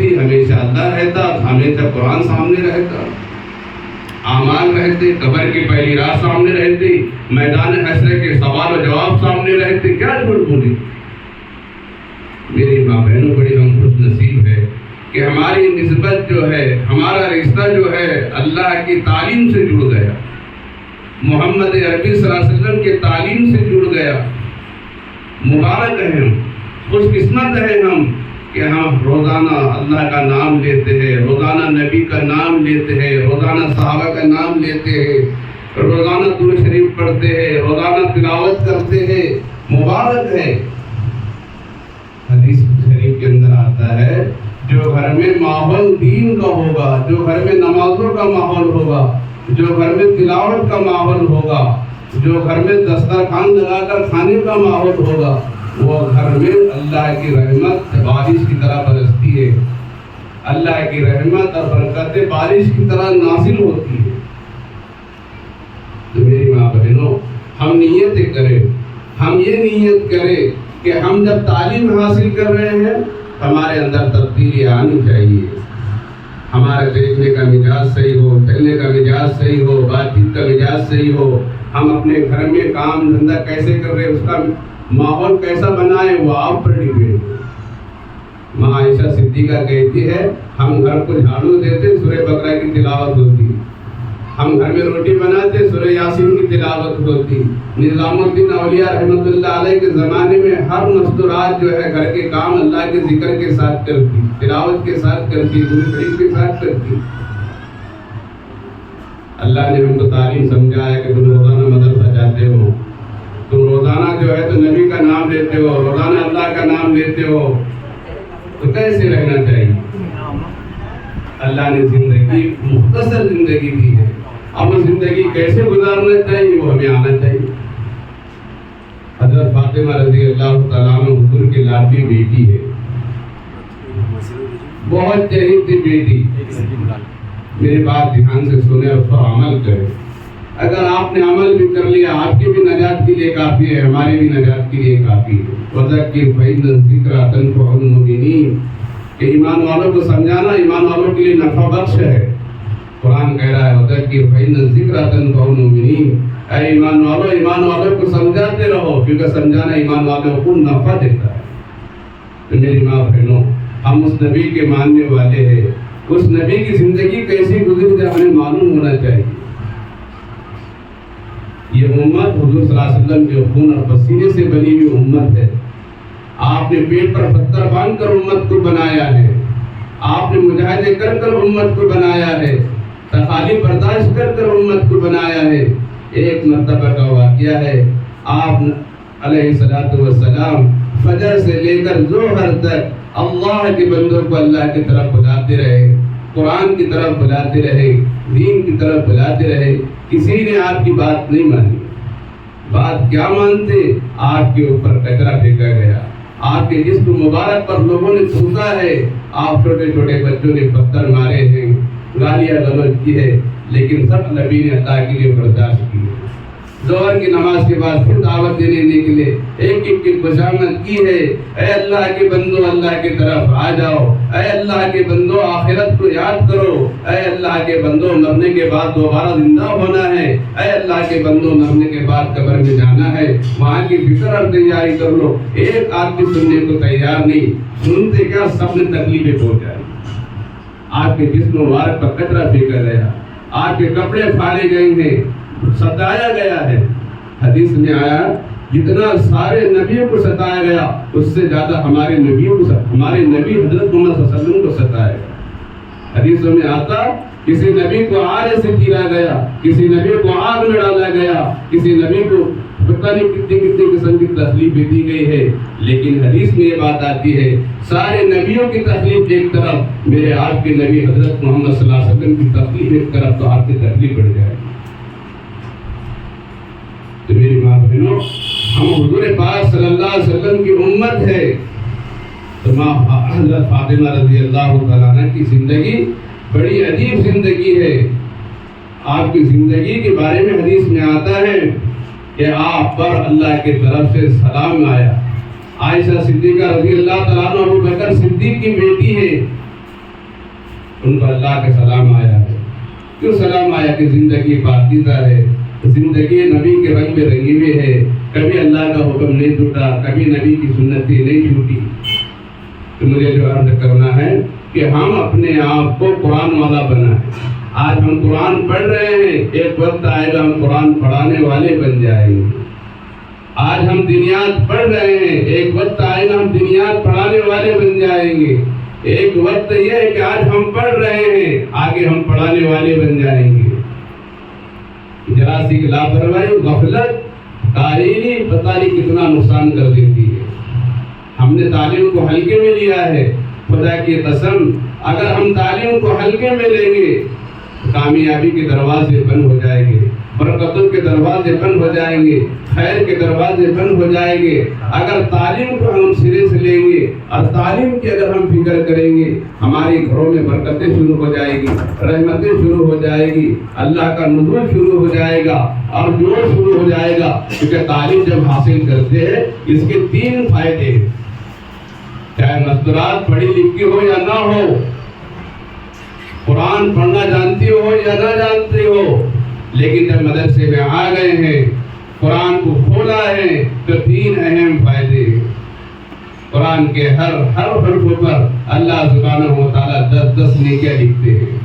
ہوتی، ہمیشہ اللہ رہتا، ہمیشہ قرآن سامنے رہتا، اعمال رہتے، قبر کی پہلی رات سامنے رہتی، میدان حشر کے سوال و جواب سامنے رہتے، کیا جھوٹ بولی؟ میری ماں بہنوں، بڑی ہم خوش نصیب ہے کہ ہماری نسبت جو ہے، ہمارا رشتہ جو ہے اللہ کی تعلیم سے جڑ گیا، محمد عربی صلی اللہ علیہ وسلم کے تعلیم سے جڑ گیا۔ مبارک ہیں ہم، خوش قسمت ہیں ہم کہ ہم روزانہ اللہ کا نام لیتے ہیں، روزانہ نبی کا نام لیتے ہیں، روزانہ صحابہ کا نام لیتے ہیں، روزانہ درود شریف پڑھتے ہیں، روزانہ تلاوت کرتے ہیں۔ مبارک ہے۔ حدیث شریف کے اندر آتا ہے، جو گھر میں ماحول دین کا ہوگا، جو گھر میں نمازوں کا ماحول ہوگا، جو گھر میں تلاوت کا ماحول ہوگا، جو گھر میں دسترخوان لگا کر کھانے کا ماحول ہوگا، وہ گھر میں اللہ کی رحمت بارش کی طرح برستی ہے، اللہ کی رحمت اور برکت بارش کی طرح نازل ہوتی ہے۔ تو میری ماں بہنوں، ہم نیت کریں، ہم یہ نیت کریں کہ ہم جب تعلیم حاصل کر رہے ہیں، ہمارے اندر تبدیلی آنی چاہیے، ہمارے دیکھنے کا مزاج صحیح ہو، چلنے کا مزاج صحیح ہو، بات چیت کا مزاج صحیح ہو، ہم اپنے گھر میں کام دھندا کیسے کر رہے ہیں، اس کا ماحول کیسا بنائے، وہ آپ پر ڈپینڈ ہے۔ ماں عائشہ صدیقہ کہتی ہے، ہم گھر کو جھاڑو دیتے، سورہ بقرہ کی تلاوت ہوتی، ہم گھر میں روٹی بناتے، سورہ یاسین کی تلاوت ہوتی۔ نظام الدین اولیاء رحمۃ اللہ علیہ کے زمانے میں ہر مستورات جو ہے گھر کے کام اللہ کے ذکر کے ساتھ کرتی، تلاوت کے ساتھ کرتی، درود شریف کے ساتھ کرتی۔ اللہ نے ہم کو تعلیم سمجھایا کہ تم روزانہ مدرسہ جاتے ہو، تم روزانہ جو ہے تو نبی کا نام لیتے ہو، روزانہ اللہ کا نام لیتے ہو، تو کیسے رہنا چاہیے؟ اللہ نے زندگی مختصر زندگی دی ہے، اب وہ زندگی کیسے گزارنا چاہیے وہ ہمیں آنا چاہیے۔ حضرت فاطمہ رضی اللہ تعالیٰ عنہ حضور کی لاڈلی بیٹی ہے، بہت جہید تھی بیٹی۔ میری بات دھیان سے سنیں اور اس پر عمل کریں۔ اگر آپ نے عمل بھی کر لیا، آپ کی بھی نجات کے لیے کافی ہے، ہماری بھی نجات کے لیے کافی ہے۔ وَذَكِّرْ فَإِنَّ الذِّكْرَىٰ تَنفَعُ الْمُؤْمِنِينَ، کہ ایمان والوں کو سمجھانا ایمان والوں کے لیے نفع بخش ہے۔ قرآن کہہ رہا ہے وَذَكِّرْ فَإِنَّ الذِّكْرَىٰ تَنفَعُ الْمُؤْمِنِينَ، اے ایمان والوں کو سمجھاتے رہو، کیونکہ سمجھانا ایمان والوں کو نفع دیتا ہے۔ تو میری ماں بہنوں، ہم اس نبی کے ماننے والے ہیں، اس نبی کی زندگی کیسی گزری ہے ہمیں معلوم ہونا چاہیے۔ یہ امت حضور صلی اللہ علیہ وسلم کے خون اور پسینے سے بنی ہوئی امت ہے۔ آپ نے پیٹ پر پتھر باندھ کر امت کو بنایا ہے، آپ نے مجاہدے کر کر امت کو بنایا ہے، تکالیف برداشت کر کر امت کو بنایا ہے۔ ایک مرتبہ کا واقعہ ہے، آپ علیہ الصلوۃ والسلام فجر سے لے کر ظہر تک اللہ کے بندوں کو اللہ کی طرف بلاتے رہے، قرآن کی طرف بلاتے رہے، دین کی طرف بلاتے رہے۔ کسی نے آپ کی بات نہیں مانی۔ بات کیا مانتے؟ آپ کے اوپر کچرا پھینکا گیا، آپ کے جسم مبارک پر لوگوں نے تھوکا ہے، آپ چھوٹے چھوٹے بچوں نے پتھر مارے ہیں، گالیاں گلوچ کی ہے، لیکن سب نبی نے اللہ کے لیے برداشت کی۔ ظہر کی نماز کے بعد پھر دعوت دینے کے لیے ایک ایک کی خوشامد کی ہے۔ اے اللہ کے بندو، اللہ کی طرف آ جاؤ، اے اللہ کے بندو آخرت کو یاد کرو، اے اللہ کے بندو مرنے کے بعد دوبارہ زندہ ہونا ہے، اے اللہ کے بندو مرنے کے بعد قبر میں جانا ہے، وہاں کی فکر اور تیاری کر لو۔ ایک آدمی سننے کو تیار نہیں، سنتے کیا سب نے تکلیفیں پہنچائی۔ آپ کے جسم مبارک پر کچرا پھینکا گیا، آپ کے کپڑے پھاڑے گئے ہیں، ستایا گیا ہے۔ حدیث میں آیا جتنا سارے نبیوں کو ستایا گیا اس سے زیادہ ہمارے نبی حضرت محمد صلی اللہ علیہ وسلم کو ستایا گیا۔ حدیثوں میں آتا کسی نبی کو آرے سے چیرا گیا، کسی نبی کو آگ میں ڈالا گیا، کسی نبی کو پتہ نہیں کتنی کتنی قسم کی تکلیفیں دی گئی ہے، لیکن حدیث میں یہ بات آتی ہے سارے نبیوں کی تکلیف ایک طرف، میرے آپ کے نبی حضرت محمد صلی اللہ علیہ وسلم کی تکلیف ایک طرف، تو آپ کی تکلیف بڑھ جائے گی۔ تو میری ماں بہنوں، ہم حضور پاک صلی اللہ علیہ وسلم کی امت ہے، تو ماں حضرت فاطمہ رضی اللہ تعالیٰ عنہ کی زندگی بڑی عجیب زندگی ہے۔ آپ کی زندگی کے بارے میں حدیث میں آتا ہے کہ آپ پر اللہ کی طرف سے سلام آیا۔ عائشہ صدیقہ رضی اللہ تعالیٰ عنہ ابو بکر صدیق کی بیٹی ہے، ان کو اللہ کا سلام آیا ہے. کیوں سلام آیا؟ کہ زندگی پاکیزہ ہے، زندگی نبی کے رنگ میں رنگی ہوئی ہے، کبھی اللہ کا حکم نہیں ٹوٹا، کبھی نبی کی سنتیں نہیں چھوٹی. تو مجھے جو عرض کرنا ہے کہ ہم اپنے آپ کو قرآن والا بنائیں. آج ہم قرآن پڑھ رہے ہیں، ایک وقت آئے گا ہم قرآن پڑھانے والے بن جائیں گے. آج ہم دینیات پڑھ رہے ہیں، ایک وقت آئے گا ہم دینیات پڑھانے والے بن جائیں گے. ایک وقت یہ ہے کہ آج ہم پڑھ رہے ہیں، آگے ہم پڑھانے والے بن جائیں گے. ذرا سی لاپرواہی، غفلت، تعلیمی پتہ نہیں کتنا نقصان کر دیتی ہے. ہم نے تعلیم کو ہلکے میں لیا ہے. خدا کی قسم اگر ہم تعلیم کو ہلکے میں لیں گے کامیابی کے دروازے بند ہو جائیں گے، برکتوں کے دروازے بند ہو جائیں گے، خیر کے دروازے بند ہو جائیں گے. اگر تعلیم کو ہم سرے سے لیں گے اور تعلیم کی اگر ہم فکر کریں گے، ہمارے گھروں میں برکتیں شروع ہو جائیں گی، رحمتیں شروع ہو جائے گی، اللہ کا نزول شروع ہو جائے گا اور جوڑ شروع ہو جائے گا. کیونکہ تعلیم جب حاصل کرتے ہیں اس کے 3 فائدے ہیں. چاہے مستورات پڑھی لکھی ہو یا نہ ہو، قرآن پڑھنا جانتی ہو یا نہ جانتی ہو، لیکن جب مدرسے میں آ گئے ہیں، قرآن کو کھولا ہے تو 3 اہم فائدے. قرآن کے ہر حرف پر اللہ سبحانہ و تعالیٰ 10 نیکیاں لکھتے ہیں.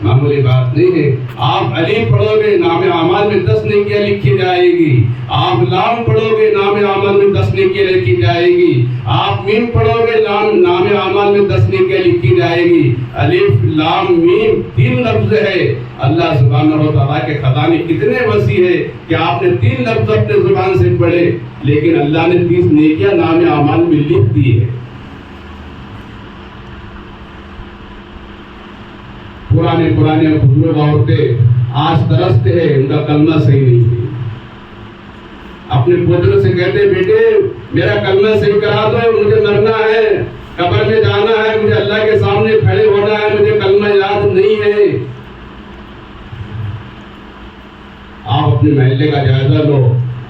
معمولی بات نہیں ہے. آپ علی پڑھو گے نام اعمال میں 10 نیکیاں لکھی جائے گی. آپ لام پڑھو گے نام اعمال میں 10 نیکیاں لکھی جائے گی. آپ میم پڑھو گے نام اعمال میں 10 نیکیاں لکھی جائے گی. الف لام میم 3 لفظ ہے. اللہ سبحانہ و تعالیٰ کے خزانے کتنے وسیع ہے کہ آپ نے 3 لفظ اپنے زبان سے پڑھے، لیکن اللہ نے 30 نیکیاں نام اعمال میں لکھ دی ہے. پرانے بزرگ عورتیں آج ترستے ہیں، ان کا کلمہ صحیح نہیں ہے. اپنے پوتروں سے کہتے بیٹے میرا کلمہ صحیح کرا دو، مجھے مرنا ہے، قبر میں جانا ہے، مجھے اللہ کے سامنے کھڑے ہونا ہے، مجھے کلمہ یاد نہیں ہے. آپ اپنے محلے کا جائزہ لو،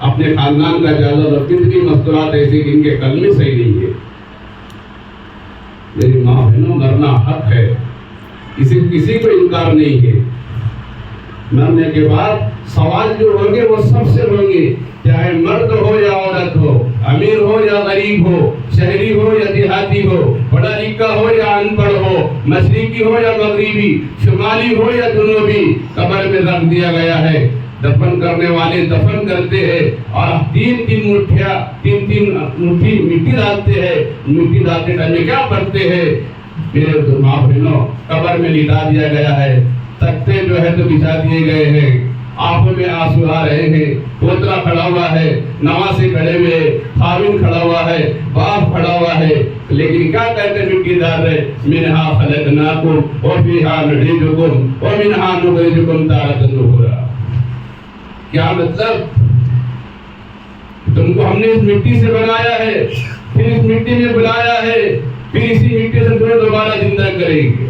اپنے خاندان کا جائزہ لو، کتنی مستورات ایسی جن کے کلمے صحیح نہیں ہے. میری ماں بہنوں، مرنا حق ہے، کسی کو انکار نہیں ہے. مرنے کے بعد سوال جو ہوں گے وہ سب سے ہوں گے، چاہے مرد ہو یا عورت ہو، امیر ہو یا غریب ہو، شہری ہو یا دیہاتی ہو، پڑھا لکھا ہو یا ان پڑھ ہو، مشرقی ہو یا مغربی، شمالی ہو یا جنوبی، قبر میں رکھ دیا گیا ہے. دفن کرنے والے دفن کرتے ہیں اور 3 مٹھی مٹی ڈالتے ہیں. مٹی ڈالتے ٹائم کیا کرتے ہیں؟ میرے ماں بہنوں، قبر میں لٹا دیا گیا ہے، تختے جو ہے تو بچھا دیے گئے ہیں، آنکھوں میں آنسو آ رہے ہیں. پوترا کھڑا ہوا ہے، نواسے کھڑے ہوئے، خاوند کھڑا ہوا ہے، باپ کھڑا ہوا ہے، لیکن کیا کہتے مٹی ڈال رہے؟ منہا خلقناکم وفیہا نعیدکم ومنہا نخرجکم تارۃ اخری. کیا مطلب؟ تم کو ہم نے اس مٹی سے بنایا ہے، پھر اس مٹی میں بلایا ہے، پھر اسی مٹی سے تمہیں دوبارہ زندہ کریں گے.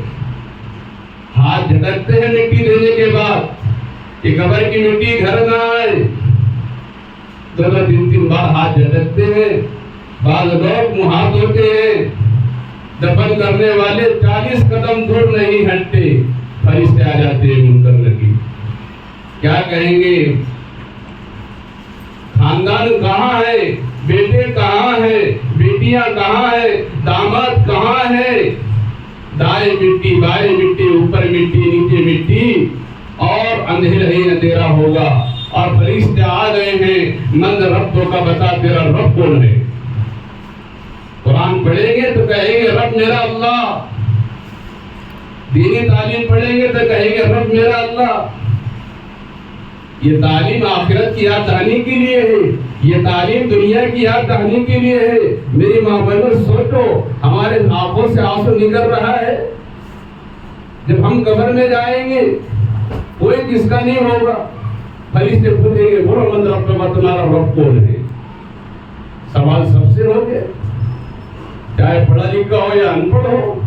ہاتھ جھٹکتے ہیں مٹی دینے کے بعد کہ قبر کی مٹی گھر نہ آئے. 2-3 بار ہاتھ جھٹکتے ہیں. بعض لوگ منہ ہاتھ دھوتے ہیں. دفن کرنے والے 40 قدم دور نہیں ہٹتے، فرشتے آ جاتے ہیں منکر نکیر. کیا کہیں گے؟ خاندان کہاں ہے؟ بیٹے کہاں ہیں؟ بیٹیاں کہاں ہیں؟ داماد کہاں ہیں؟ دائیں مٹی بائیں مٹی، اوپر مٹی نیچے مٹی، اور اندھیرا ہی اندھیرا ہوگا. اور فرشتے آ گئے ہیں، من رب کا بتا تیرا رب کون ہے. قرآن پڑھیں گے تو کہیں گے رب میرا اللہ. دینی تعلیم پڑھیں گے تو کہیں گے رب میرا اللہ. یہ تعلیم آخرت کی یاد دہانی کے لیے ہے، یہ تعلیم دنیا کی یاد دہانی کے لیے ہے. میری ماں بہنوں سوچو، ہمارے آنکھوں سے آنسو نکل رہا ہے. جب ہم قبر میں جائیں گے کوئی کس کا نہیں ہوگا. فرشتے پوچھیں گے بولو من رب کا، تمہارا رب کون ہے. سوال سب سے ہو گیا، چاہے پڑھا لکھا ہو یا ان پڑھ ہو.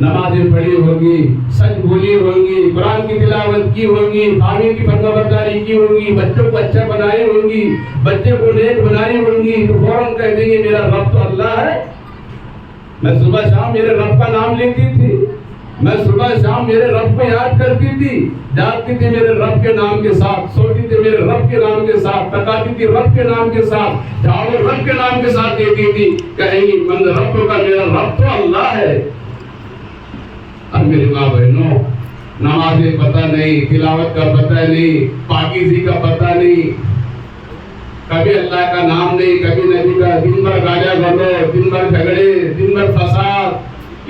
نمازیں پڑھی ہوگی، سچ بولی ہوگی، قرآن کی تلاوت کی ہوگی، خاوند کی فرمانبرداری کی ہوگی، بچوں کو اچھا بنائی ہوگی، بچے کو نیک بنائی ہوگی، تو فوراً کہہ دیں گے میرا رب تو اللہ ہے. میں صبح شام میرے رب کا نام لیتی تھی، میں صبح شام میرے رب کو یاد کرتی تھی، جاگتی تھی میرے رب کے نام کے ساتھ، سوتی تھی میرے رب کے نام کے ساتھ، تکاتی تھی رب کے نام کے ساتھ، جھاڑو رب کے نام کے ساتھ دیتی تھی، کہیں من رب کا میرا رب تو اللہ ہے۔ اب میری ماں بہنوں، نماز پتہ نہیں، تلاوت کا پتہ نہیں، پاکیزی کا پتہ نہیں، کبھی اللہ کا نام نہیں، کبھی نبی کا، دن بھر گاجا گلو، دن بھر جھگڑے، دن بھر فساد،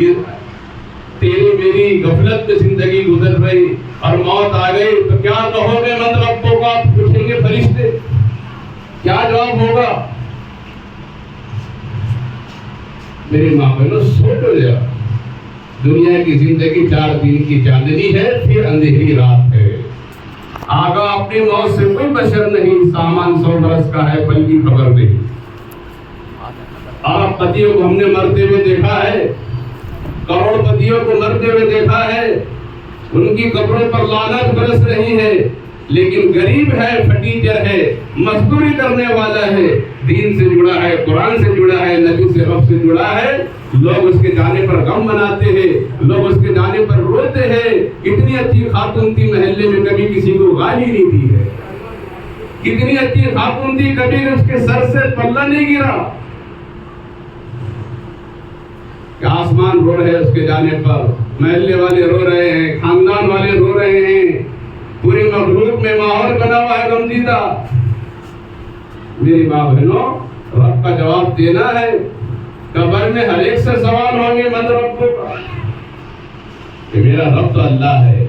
تیری میری غفلت میں زندگی گزر رہی، اور موت آ گئی تو کیا کہو گے من ربوں کا؟ پوچھیں گے فرشتے، کیا جواب ہوگا؟ میری ماں بہنوں سوچو ذرا، دنیا کی زندگی 4 دن کی چاندنی ہے، پھر اندھیری رات ہے۔ آگا اپنی موت سے کوئی بشر نہیں، سامان 100 برس کا ہے، پل کی خبر نہیں۔ آپ پتیوں کو ہم نے مرتے ہوئے دیکھا ہے، کروڑ پتیوں کو مرتے ہوئے دیکھا ہے، ان کی قبروں پر لعنت برس رہی ہے، لیکن غریب ہے، فقیر ہے، مزدوری کرنے والا ہے، دین سے جڑا ہے، قرآن سے جڑا ہے، نبی سے رب سے جڑا ہے، لوگ اس کے جانے پر غم مناتے ہیں، لوگ اس کے جانے پر روتے ہیں۔ کتنی اچھی خاتون تھی، محلے میں کبھی کسی کو گالی نہیں دی ہے، کتنی اچھی خاتون تھی، کبھی اس کے سر سے پلہ نہیں گرا، کہ آسمان رو رہے اس کے جانے پر، محلے والے رو رہے ہیں، خاندان والے رو رہے ہیں، پوری مخلوق میں ماحول بنا ہوا ہے غمزدہ۔ میری ماں بہنوں، رب کا جواب دینا ہے، قبر میں ہر ایک سے سوال ہوں گے من رب کا، کہ میرا رب تو اللہ ہے،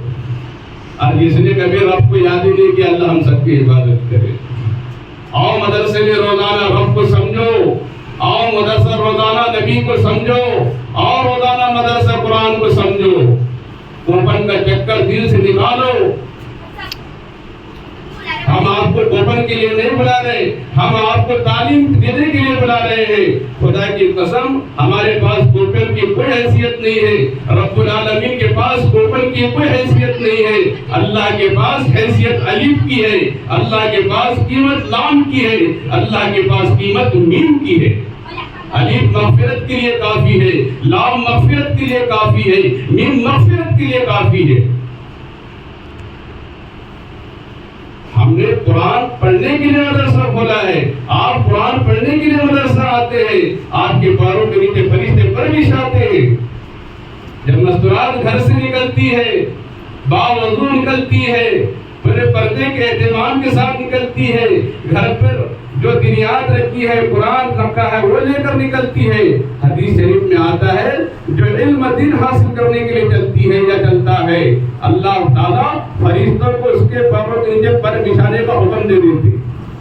اور جس نے کبھی رب کو یاد ہی نہیں کیا، اللہ ہم سب کی عبادت کرے۔ آؤ مدرسے میں روزانہ رب کو سمجھو، آؤ مدرسہ روزانہ نبی کو سمجھو، آؤ روزانہ مدرسہ قرآن کو سمجھو، کوپن کا چکر دل سے نکالو۔ ہم آپ کو کوپن کے لیے نہیں بلا رہے، ہم آپ کو تعلیم دینے کے لیے بلا رہے ہیں۔ خدا کی قسم، ہمارے پاس کوپن کی کوئی حیثیت نہیں ہے، رب العالمین کے پاس کوپن کی کوئی حیثیت نہیں ہے، اللہ کے پاس حیثیت الف کی ہے، اللہ کے پاس قیمت لام کی ہے، اللہ کے پاس قیمت میم کی ہے۔ الف مغفرت کے لیے کافی ہے، لام مغفرت کے لیے کافی ہے، میم مغفرت کے لیے کافی ہے۔ ہم نے قرآن پڑھنے کے لیے مدرسہ کھولا ہے، آپ قرآن پڑھنے کے لیے مدرسہ آتے ہیں، آپ کے پیروں کے نیچے فرشتے پرورش آتے ہیں۔ جب مستورات گھر سے نکلتی ہے، باوضو نکلتی ہے، پورے پردے کے اہتمام کے ساتھ نکلتی ہے، گھر پر جو دنیات رکھی ہے، قرآن رکھا ہے، وہ لے کر نکلتی ہے۔ حدیث شریف میں آتا ہے، جو علم دین حاصل کرنے کے لیے چلتی ہے یا چلتا ہے، اللہ تعالیٰ فرشتوں کو اس کے پیروں کے نیچے پر بچھانے کا حکم دے دیتے،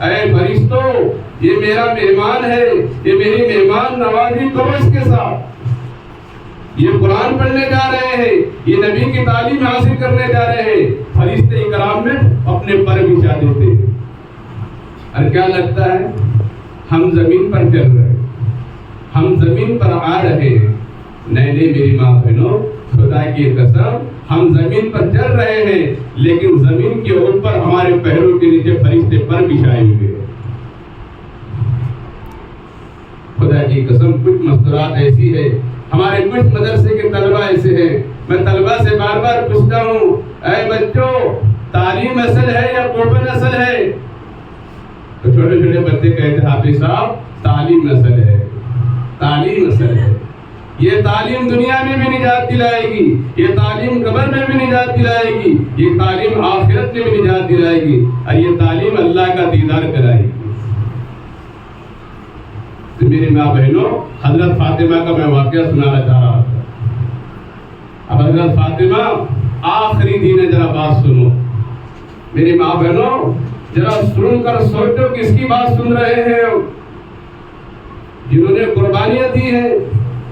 اے فرشتوں، یہ میرا مہمان ہے، یہ میری مہمان نوازی کرو اس کے ساتھ، یہ قرآن پڑھنے جا رہے ہیں، یہ نبی کی تعلیم حاصل کرنے جا رہے ہیں۔ فرشتے کرام میں اپنے پر بچھا دیتے ہیں۔ اور کیا لگتا ہے ہم زمین پر چل رہے ہیں، ہم زمین پر آ رہے ہیں؟ نہیں نہیں میری ماں بہنوں، خدا کی قسم، ہم زمین پر چل رہے ہیں، لیکن زمین کے اوپر ہمارے پیروں کے نیچے فرشتے پر بچھائے ہوئے ہیں۔ خدا کی قسم، کچھ مستورات ایسی ہے، ہمارے کچھ مدرسے کے طلبہ ایسے ہیں، میں طلبہ سے بار بار پوچھتا ہوں، اے بچوں، تعلیم اصل ہے یا کوپن اصل ہے؟ تو چھوٹے چھوٹے بچے کہتے ہیں، حافظ صاحب تعلیم اصل ہے، تعلیم اصل ہے۔ یہ تعلیم دنیا میں بھی نجات دلائے گی، یہ تعلیم قبر میں بھی نجات دلائے گی، یہ تعلیم آخرت میں بھی نجات دلائے گی، اور یہ تعلیم اللہ کا دیدار کرائے گی۔ تو میری ماں بہنوں، حضرت فاطمہ کا میں واقعہ سنانا چاہ رہا تھا۔ اب حضرت فاطمہ آخری دن ہے، ذرا بات سنو میری ماں بہنوں، ذرا سن کر سوچو کس کی بات سن رہے ہیں، جنہوں نے قربانیاں دی ہیں،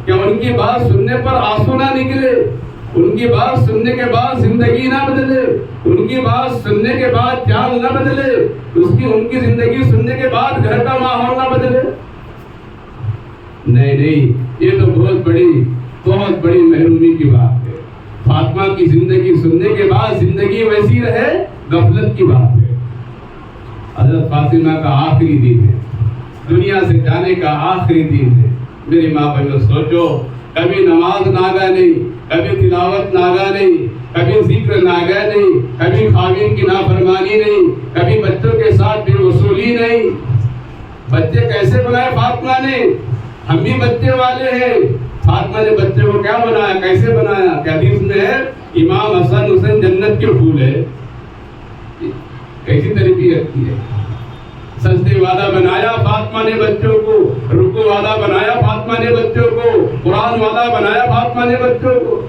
کیا ان کی بات سننے پر آنسو نہ نکلے؟ ان کی بات سننے کے بعد زندگی نہ بدلے؟ ان کی بات سننے کے بعد چال نہ بدلے؟ ان کی زندگی سننے کے بعد گھر کا ماحول نہ بدلے؟ نہیں نہیں، یہ تو بہت بڑی محرومی کی بات ہے۔ فاطمہ کی زندگی سننے کے بعد زندگی ویسی رہے، غفلت کی بات ہے۔ حضرت فاطمہ کا آخری دن ہے، دنیا سے جانے کا آخری دن ہے۔ میری ماں بہنوں سوچو، کبھی نماز ناگا نہیں، کبھی تلاوت ناگا نہیں، کبھی ذکر ناگا نہیں، کبھی خاوند کی نافرمانی نہیں، کبھی بچوں کے ساتھ بے وصولی نہیں۔ بچے کیسے بنائے فاطمہ نے؟ ہم بھی بچے والے ہیں۔ فاطمہ نے بچے کو کیا بنایا، کیسے بنایا؟ کہ حدیث میں ہے امام حسن حسین جنت کے پھول ہے۔ کیسی تربیت کی ہے؟ سجدے والا بنایا فاطمہ نے بچوں کو، رکوع والا بنایا فاطمہ نے بچوں کو، قرآن والا بنایا فاطمہ نے بچوں کو۔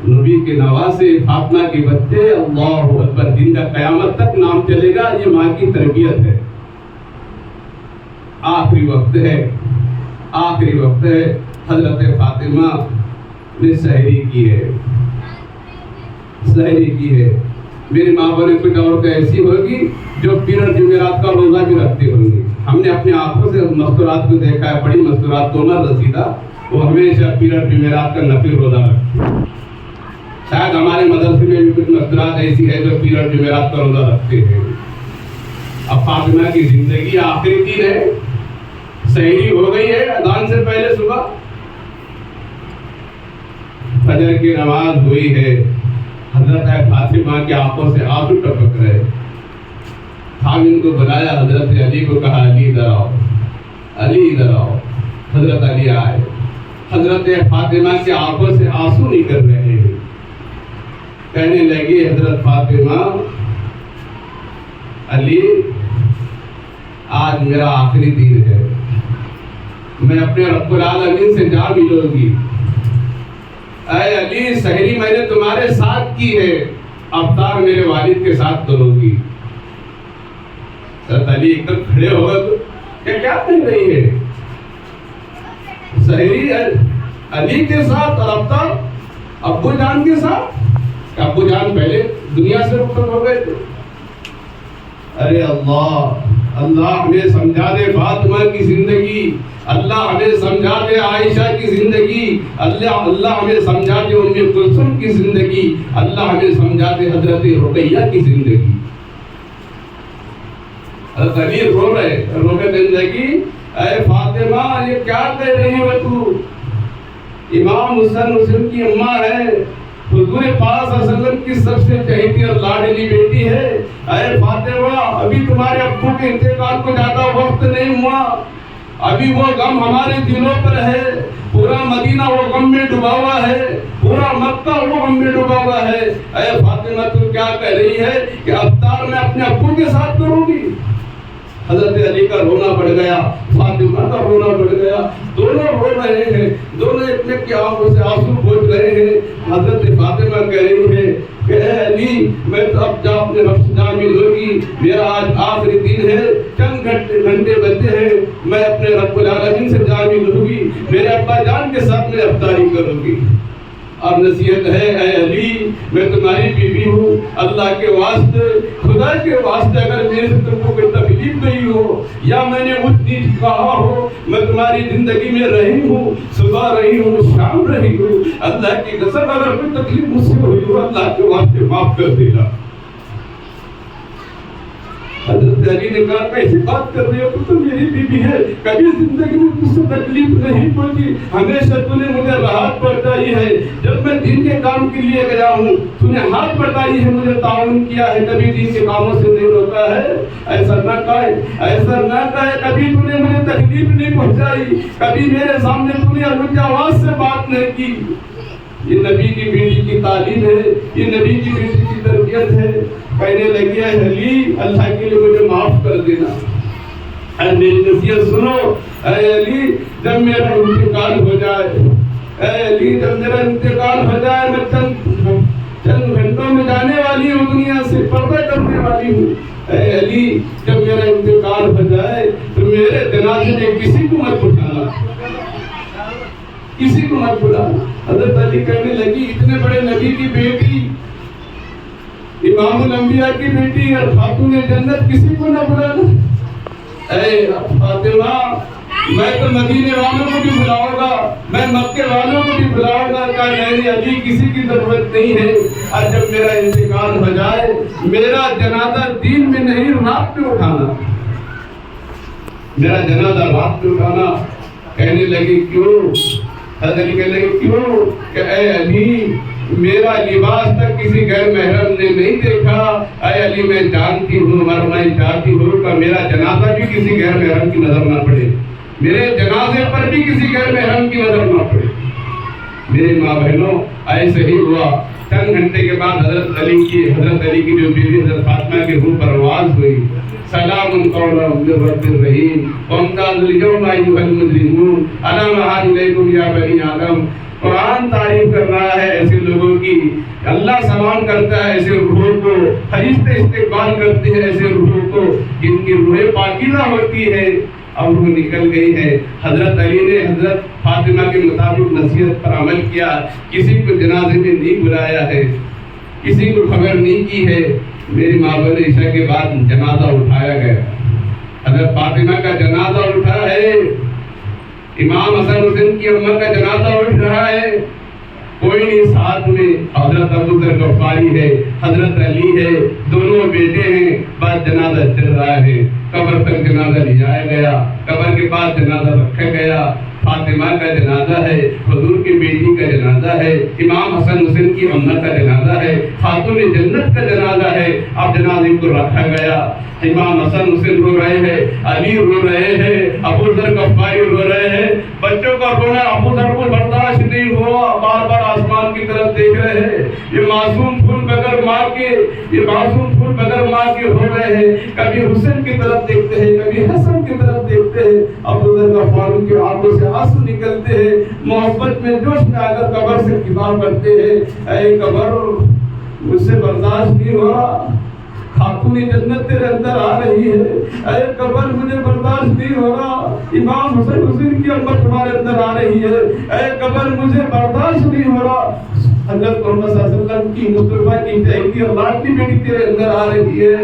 نبی کے نواسے فاطمہ کے بچے، اللہ اکبر، دن کا قیامت تک نام چلے گا، یہ ماں کی تربیت ہے۔ آخری وقت ہے، آخری وقت ہے، حضرت فاطمہ نے سحری کی ہے، سحری کی ہے۔ میری ماں بولے کچھ عورتیں ایسی ہوگی جو پیر اور جمعرات کا روزہ بھی رکھتی ہوں گی۔ ہم نے اپنی آنکھوں سے مستورات کو دیکھا ہے، بڑی مستورات عمر رسیدہ، وہ ہمیشہ پیر اور جمعرات کا نفل روزہ رکھتی ہے۔ شاید ہمارے مدرسے میں بھی کچھ مستورات ایسی ہے جو پیر اور جمعرات کا روزہ رکھتے ہیں۔ اب فاطمہ کی زندگی آخری دن ہے، سحری ہو گئی ہے اذان سے پہلے صبح، فجر کی نماز ہوئی ہے، حضرت فاطمہ کی آنکھوں سے آنسو ٹپک رہے۔ خاوند کو بلایا، حضرت علی کو کہا علی ادھر آؤ، علی ادھر آؤ۔ حضرت علی آئے، حضرت فاطمہ کی آنکھوں سے آنسو نکل رہے ہیں۔ کہنے لگی حضرت فاطمہ، علی آج میرا آخری دن ہے، میں اپنے رب العالمین سے جا ملوں گی۔ اے علی، سحری میں نے تمہارے ساتھ کی ہے، افطار میرے والد کے ساتھ کرو گی۔ حضرت علی ایک دم کھڑے ہو گئے، کہ کیا کہہ رہی ہے؟ سحری علی کے ساتھ اور افطار ابو جان کے ساتھ؟ ابو جان پہلے دنیا سے رخصت ہو گئے تھے۔ ارے اللہ، اللہ ہمیں سمجھا دے فاطمہ کی زندگی، اللہ ہمیں سمجھا دے عائشہ کی زندگی، اللہ ہمیں سمجھا دے ام کلثوم کی زندگی، اللہ ہمیں سمجھا دے حضرت رقیہ کی زندگی۔ حضرت علی رو رہے، رو کے زندگی، اے فاطمہ یہ کیا کہہ رہی ہو تو؟ امام حسن حسین کی اماں ہے، حضور پاک صلی اللہ علیہ وسلم کی سب سے چہیتی اور لاڈلی بیٹی ہے۔ اے فاطمہ، ابھی تمہارے ابو کے انتقال کو زیادہ وقت نہیں ہوا، ابھی وہ غم ہمارے دلوں پر ہے، پورا مدینہ وہ غم میں ڈوبا ہوا ہے، پورا مکہ وہ غم میں ڈوبا ہوا ہے۔ اے فاطمہ تو کیا کہہ رہی ہے کہ افطار میں اپنے ابو کے ساتھ کروں گی؟ حضرت علی کا رونا بڑھ گیا، فاطمہ کا رونا بڑھ گیا، دونوں رو رہے ہیں، دونوں اپنے کی آنکھوں سے آنسو پوچھ رہے ہیں۔ حضرت فاطمہ کہہ رہی ہے کہ اے علی، میں تو اب جا اپنے رب سے جا ملوں گی، میرا آج آخری دن ہے، چند گھنٹے بچے ہیں، میں اپنے رب العالمین سے جا ملوں گی، میرے ابا جان کے ساتھ میں افطاری کروں گی۔ اب نصیحت ہے، اے علی، میں تمہاری بیوی ہوں، اللہ کے واسطے، خدا کے واسطے، اگر میرے سے تم کو کوئی تکلیف نہیں ہو یا میں نے اونچ نیچ کہا ہو، میں تمہاری زندگی میں رہی ہوں، صبح رہی ہوں، شام رہی ہوں، اللہ کی قسم اگر کوئی تکلیف مجھ سے ہوئی ہو، اللہ کے واسطے معاف کر دینا۔ حضرت علی نے کہا کیسی بات کر رہی ہو، تو میری بیوی ہے، کبھی زندگی میں مجھ سے تکلیف نہیں پہنچی، ہمیشہ تو نے مجھے راحت پہنچائی ہے، جب میں دین کے کام کے لیے گیا ہوں تو نے ہاتھ بٹائی ہے، مجھے تعاون کیا ہے، کبھی دین کے کاموں سے نہیں روکا ہے۔ ایسا نہ کہے، ایسا نہ کہے، کبھی تو نے مجھے تکلیف نہیں پہنچائی، کبھی میرے سامنے تو نے اونچی آواز سے بات نہیں کی۔ یہ نبی کی بیٹی کی تعلیم ہے، یہ نبی کی بیٹی کی تربیت ہے۔ کہنے لگی ہے علی، اللہ کے لیے مجھے معاف کر دینا، اے میری نصیحت سنو، اے علی جب میرا انتقال ہو جائے، اے علی جب میرا انتقال ہو جائے، میں چند گھنٹوں میں جانے والی ہوں، دنیا سے پردہ کرنے والی ہوں، اے علی جب میرا انتقال ہو جائے تو میرے جنازے میں کسی کو مت اٹھانا، کسی کو مت بلانا۔ حضرت علی کہنے لگی اتنے بڑے نبی کی بیٹی، امام الانبیاء کی بیٹی اور خاتون جنت، کسی کو نہ بلانا۔ اے فاطمہ، میں تو مدینے والوں کو بھی بلاؤں گا، میں مکے والوں کو بھی بلاؤں گا، کہ میری علی کسی کی ضرورت نہیں ہے، اور جب میرا انتقال ہو جائے میرا جنازہ دین میں نہیں رات میں اٹھانا، میرا جنازہ رات میں اٹھانا۔ کہنے لگے کیوں؟ حضرت علی کہنے لگے کیوں؟ کہ اے علی میرا لباس تک کسی غیر محرم نے نہیں دیکھا، اے علی میں جانتی ہوں اور میں چاہتی ہوں کہ میرا جنازہ بھی کسی غیر محرم کی نظر نہ پڑے، میرے جنازے پر بھی کسی غیر محرم کی نظر نہ پڑے۔ میرے ماں بہنوں ایسے ہی ہوا۔ چند گھنٹے کے بعد حضرت علی کی جو بیوی حضرت فاطمہ کی روح پرواز ہوئی، سلام قولا من رب الرحیم وامتازوا اليوم ایھا المجرمون الم اعہد الیکم یا بنی آدم۔ قرآن تعریف کر رہا ہے ایسے لوگوں کی، اللہ سلام کرتا ہے ایسے روحوں کو، فرشتے استقبال کرتے ہیں ایسے روحوں کو جن کی روحیں پاکیزہ ہوتی ہے، اب روح نکل گئی ہے۔ حضرت علی نے حضرت فاطمہ کے مطابق نصیحت پر عمل کیا، کسی کو جنازے میں نہیں بلایا ہے، کسی کو خبر نہیں کی ہے۔ میری ماں بہن عشاء کے بعد جنازہ اٹھایا گیا، حضرت فاطمہ کا جنازہ اٹھا ہے، امام حسن حسین کی اماں کا جنازہ اٹھ رہا ہے، کوئی نہیں ساتھ میں، حضرت ابو ذر غفاری ہے، حضرت علی ہے، دونوں بیٹے ہیں، بعد جنازہ چل رہا ہے، قبر تک جنازہ لے جایا گیا، قبر کے پاس جنازہ رکھا گیا، فاطمہ کا جنازہ ہے، حضور کی بیٹی کا جنازہ ہے، امام حسن حسین کی اماں کا جنازہ ہے، خاتون جنت کا جنازہ ہے، اب جنازے کو رکھا گیا، امام حسن حسین رو رہے ہیں، علی رو رہے ہیں، ابو ذر غفاری رو رہے ہیں، بچوں کا رونا ابو ذر کو برداشت نہیں ہوا، بار بار آسمان کی طرف دیکھ رہے ہیں، یہ معصوم پھول بغیر ماں کے ہو رہے ہیں، کبھی حسین کی طرف دیکھتے ہیں، کبھی حسن کی طرف دیکھتے ہیں، ابو ذر غفاری کی آنکھوں سے آنسو نکلتے ہیں، محبت میں جوش میں آ کر قبر سے خطاب کرتے ہیں، اے قبر مجھ سے برداشت نہیں ہو رہا، خاتون جنت تیرے اندر آ رہی ہے، اے قبر مجھے برداشت نہیں ہو رہا، امام حسن حسین کی امت تمہارے اندر آ رہی ہے، اے قبر مجھے برداشت نہیں ہو رہا، حضرت محمد صلی اللہ علیہ وسلم کی مصطفیٰ کی چہیتی اور لاڈلی بیٹی تیرے اندر آ رہی ہے،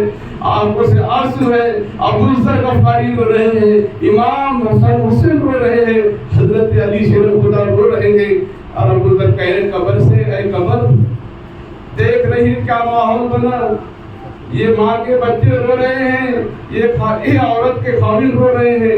آنکھوں سے آنسو ہے، ابو ذر غفاری رو رہے ہیں، امام حسن حسین رو رہے ہیں، حضرت علی شیر خدا رو رہے ہیں، اور ابو ذر کہہ رہے قبر سے، اے قبر دیکھ رہی کیا ماحول بنا، یہ ماں کے بچے رو رہے ہیں، یہ عورت کے خاوند رو رہے ہیں،